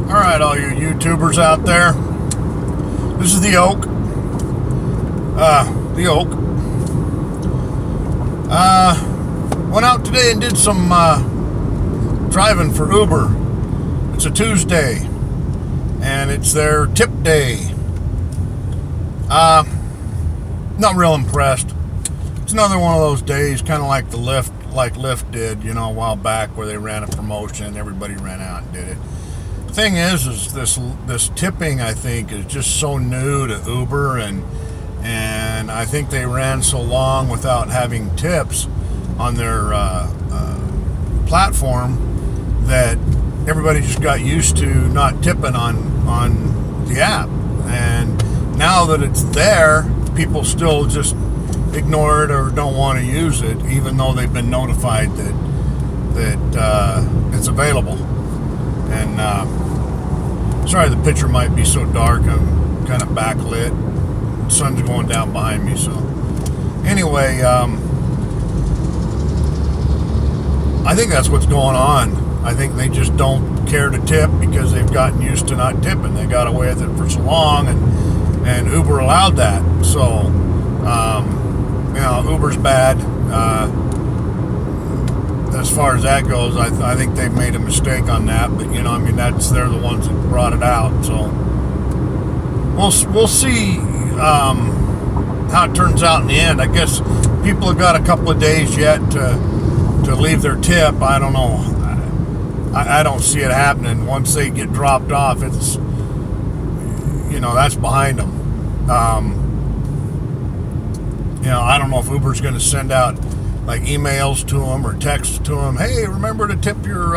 Alright, all you YouTubers out there. This is the Oak. Went out today and did some driving for Uber. It's a Tuesday, and it's their tip day. Not real impressed. It's another one of those days, kind of like Lyft did, a while back, where they ran a promotion and everybody ran out and did it. The thing is this tipping, I think, is just so new to Uber, and I think they ran so long without having tips on their platform that everybody just got used to not tipping on the app. And now that it's there, people still just ignore it or don't want to use it, even though they've been notified that it's available. And sorry, the picture might be so dark. I'm kind of backlit. The sun's going down behind me. So anyway, I think that's what's going on. I think they just don't care to tip because they've gotten used to not tipping. They got away with it for so long, and Uber allowed that. So Uber's bad. As far as that goes, I think they've made a mistake on that. But they're the ones that brought it out. So we'll see how it turns out in the end. I guess people have got a couple of days yet to leave their tip. I don't know. I don't see it happening. Once they get dropped off, it's that's behind them. I don't know if Uber's going to send out like emails to them or texts to them. Hey, remember to tip your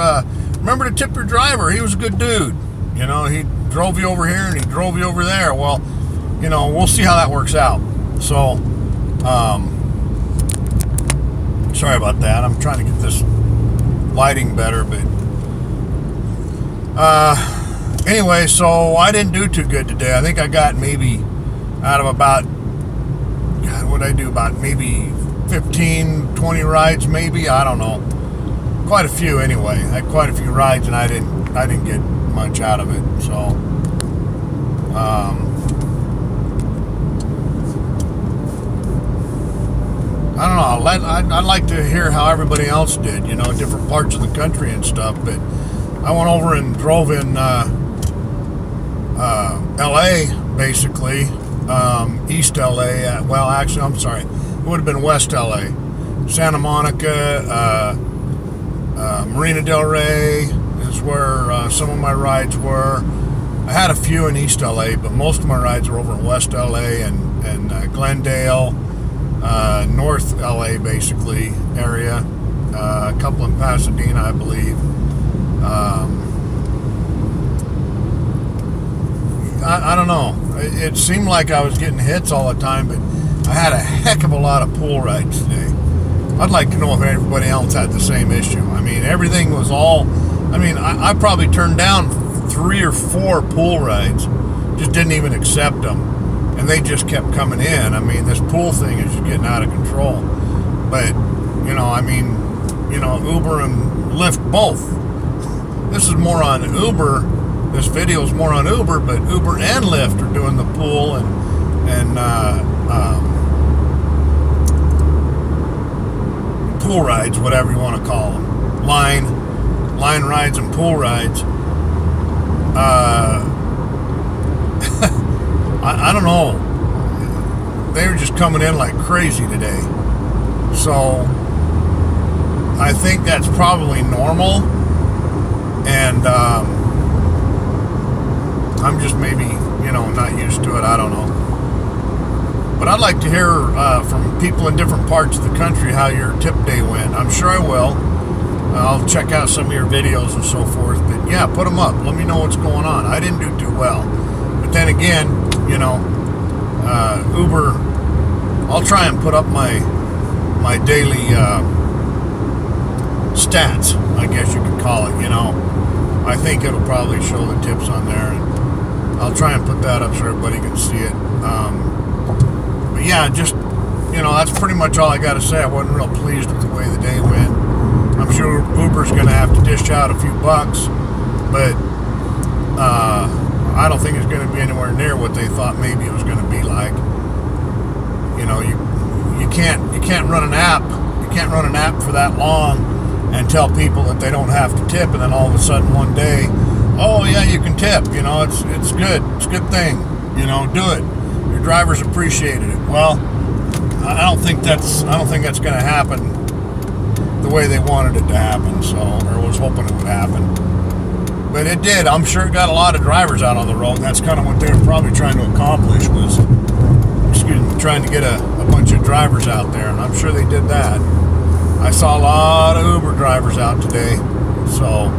driver. He was a good dude. He drove you over here and he drove you over there. Well, we'll see how that works out. So, sorry about that. I'm trying to get this lighting better, but anyway, so I didn't do too good today. I think I got maybe out of about, what did I do? About maybe 15, 20 rides, maybe. I don't know. Quite a few anyway. I had quite a few rides, and I didn't get much out of it. So, I don't know. I'd like to hear how everybody else did, different parts of the country and stuff. But I went over and drove in LA, basically. East LA. Well, actually, I'm sorry. It would have been West LA. Santa Monica, Marina Del Rey is where some of my rides were. I had a few in East LA, but most of my rides were over in West LA and Glendale, North LA, basically, area. A couple in Pasadena, I believe. I don't know. It seemed like I was getting hits all the time, but I had a heck of a lot of pool rides today. I'd like to know if everybody else had the same issue. Everything was all... I probably turned down 3 or 4 pool rides. Just didn't even accept them. And they just kept coming in. This pool thing is just getting out of control. But, Uber and Lyft both. This is more on Uber. This video is more on Uber, but Uber and Lyft are doing the pool and pool rides, whatever you want to call them, line rides and pool rides. I don't know. They were just coming in like crazy today, so I think that's probably normal, and I'm just maybe, not used to it. I don't know. But I'd like to hear from people in different parts of the country how your tip day went. I'm sure I will. I'll check out some of your videos and so forth. But yeah, put them up. Let me know what's going on. I didn't do too well. But then again, Uber, I'll try and put up my daily stats, I guess you could call it, I think it'll probably show the tips on there. And I'll try and put that up so everybody can see it. But yeah, just, that's pretty much all I got to say. I wasn't real pleased with the way the day went. I'm sure Uber's going to have to dish out a few bucks, but I don't think it's going to be anywhere near what they thought maybe it was going to be like. You know, you can't run an app. You can't run an app for that long and tell people that they don't have to tip, and then all of a sudden one day, oh yeah, you can tip. You know, it's good. It's a good thing. You know, do it. Your drivers appreciated it. Well, I don't think that's going to happen the way they wanted it to happen. So, or was hoping it would happen. But it did. I'm sure it got a lot of drivers out on the road. That's kind of what they were probably trying to accomplish was, trying to get a bunch of drivers out there, and I'm sure they did that. I saw a lot of Uber drivers out today, so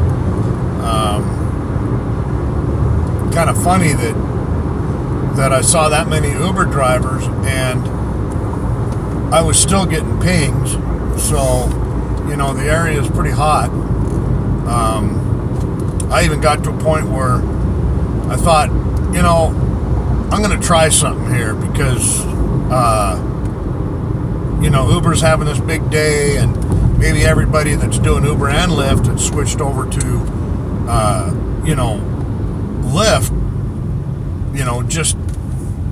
kind of funny that I saw that many Uber drivers, and I was still getting pings. So, you know, the area is pretty hot. I even got to a point where I thought, you know, I'm going to try something here because, you know, Uber's having this big day, and maybe everybody that's doing Uber and Lyft had switched over to, you know, Lyft, you know, just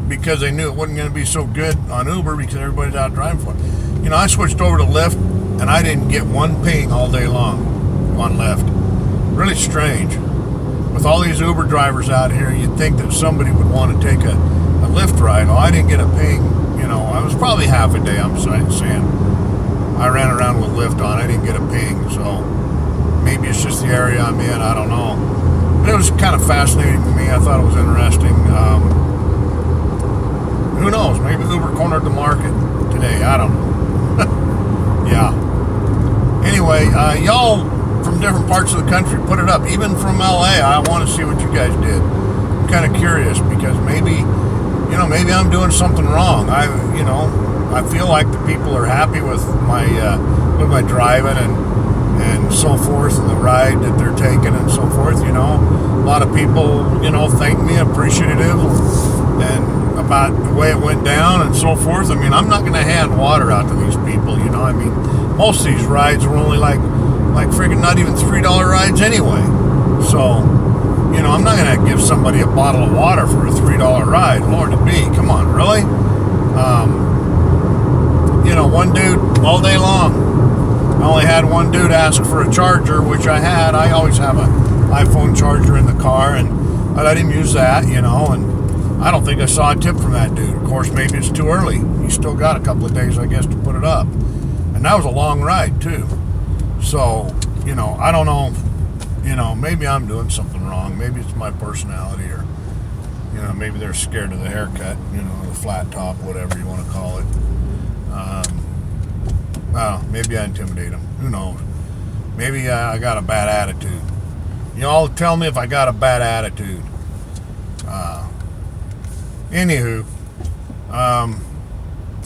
because they knew it wasn't going to be so good on Uber because everybody's out driving for it. You know, I switched over to Lyft, and I didn't get one ping all day long on Lyft. Really strange. With all these Uber drivers out here, you'd think that somebody would want to take a Lyft ride. Well, I didn't get a ping. You know, I was probably half a day, I'm saying. I ran around with Lyft on. I didn't get a ping. So maybe it's just the area I'm in. I don't know. But it was kind of fascinating to me. I thought it was interesting. Who knows? Maybe Uber cornered the market today. I don't know. Yeah. Anyway, y'all from different parts of the country put it up. Even from LA, I want to see what you guys did. I'm kind of curious because maybe, you know, maybe I'm doing something wrong. You know, I feel like the people are happy with my driving and so forth, and the ride that they're taking and so forth. You know, a lot of people, you know, thank me, appreciative, and about the way it went down and so forth. I mean, I'm not going to hand water out to these people. You know, I mean, most of these rides were only like freaking not even $3 rides anyway. So, you know, I'm not going to give somebody a bottle of water for a $3 ride. Lord to be, come on, really? You know, one dude all day long. I only had one dude ask for a charger, which I had. I always have an iPhone charger in the car, and I let him use that, you know, and I don't think I saw a tip from that dude. Of course, maybe it's too early. He's still got a couple of days, I guess, to put it up. And that was a long ride, too. So, you know, I don't know, you know, maybe I'm doing something wrong. Maybe it's my personality, or, you know, maybe they're scared of the haircut, you know, the flat top, whatever you want to call it. Well, maybe I intimidate them. Who knows? Maybe I got a bad attitude. Y'all tell me if I got a bad attitude. Anywho, I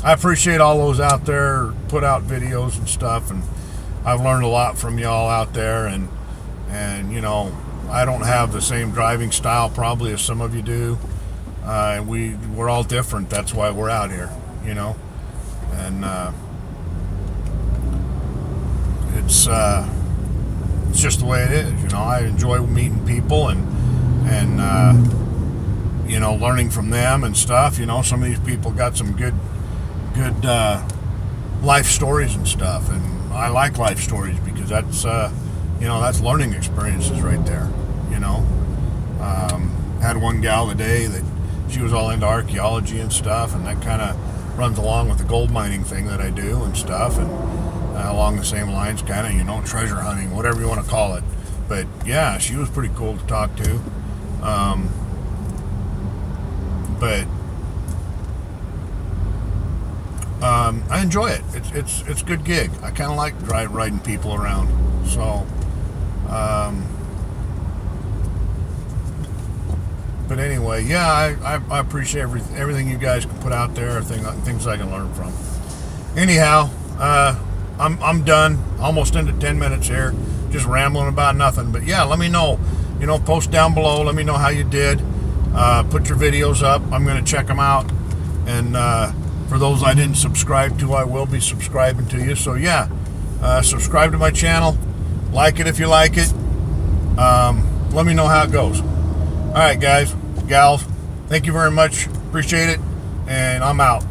appreciate all those out there put out videos and stuff, and I've learned a lot from y'all out there, and you know, I don't have the same driving style probably as some of you do. We're all different. That's why we're out here, you know, and it's just the way it is. You know, I enjoy meeting people and you know, learning from them and stuff. You know, some of these people got some good life stories and stuff, and I like life stories because that's you know, that's learning experiences right there. You know, had one gal today that she was all into archaeology and stuff, and that kind of runs along with the gold mining thing that I do and stuff, and along the same lines, kind of, you know, treasure hunting, whatever you want to call it. But yeah, she was pretty cool to talk to. But I enjoy it. It's a good gig. I kind of like riding people around. So, but anyway, yeah, I appreciate everything you guys can put out there. Things I can learn from. Anyhow, I'm done. Almost into 10 minutes here, just rambling about nothing. But yeah, let me know. You know, post down below. Let me know how you did. Put your videos up. I'm going to check them out. And for those I didn't subscribe to, I will be subscribing to you. So yeah, subscribe to my channel. Like it if you like it. Let me know how it goes. All right, guys, gals, thank you very much. Appreciate it, and I'm out.